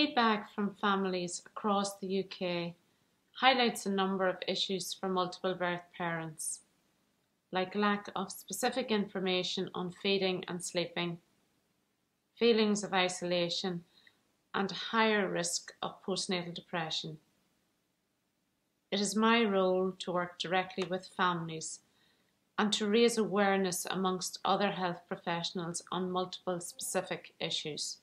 Feedback from families across the UK highlights a number of issues for multiple birth parents, like lack of specific information on feeding and sleeping, feelings of isolation, and a higher risk of postnatal depression. It is my role to work directly with families and to raise awareness amongst other health professionals on multiple specific issues.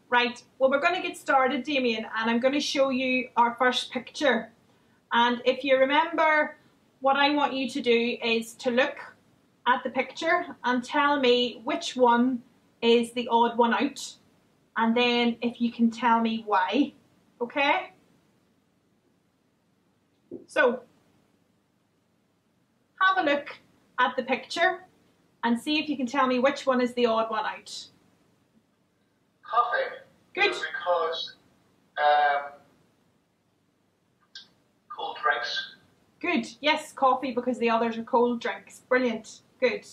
Right, well, we're going to get started, Damien, and I'm going to show you our first picture. And if you remember, what I want you to do is to look at the picture and tell me which one is the odd one out. And then if you can tell me why, okay? So, have a look at the picture and see if you can tell me which one is the odd one out. Coffee. Good. Because cold drinks. Good. Yes, coffee because the others are cold drinks. Brilliant. Good.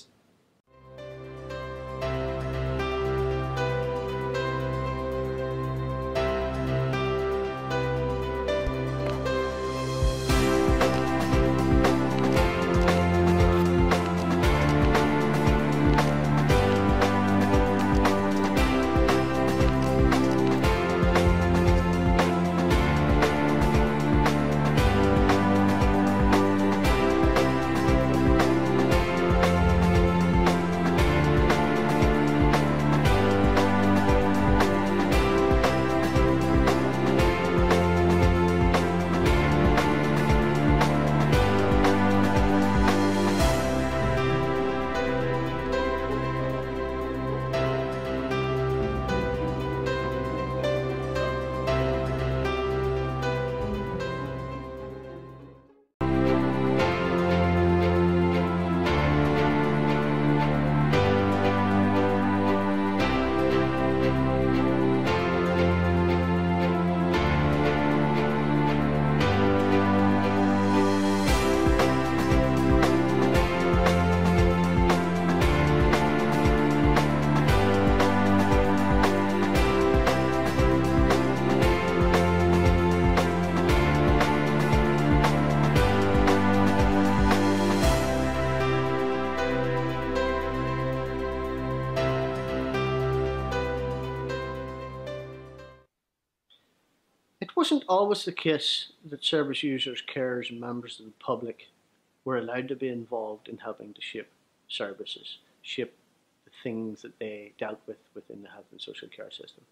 It wasn't always the case that service users, carers and members of the public were allowed to be involved in helping to shape services, shape the things that they dealt with within the health and social care system.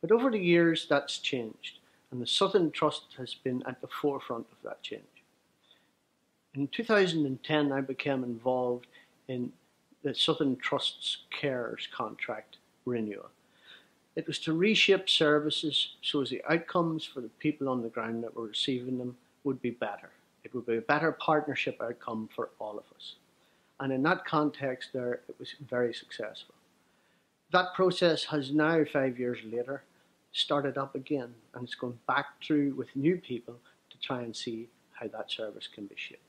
But over the years that's changed, and the Southern Trust has been at the forefront of that change. In 2010 I became involved in the Southern Trust's carers contract renewal. It was to reshape services so as the outcomes for the people on the ground that were receiving them would be better. It would be a better partnership outcome for all of us. And in that context there, it was very successful. That process has now, 5 years later, started up again, and it's going back through with new people to try and see how that service can be shaped.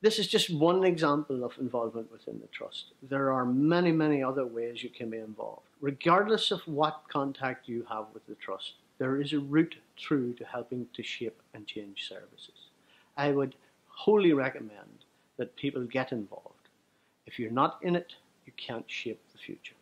This is just one example of involvement within the trust. There are many, many other ways you can be involved. Regardless of what contact you have with the trust, there is a route through to helping to shape and change services. I would wholly recommend that people get involved. If you're not in it, you can't shape the future.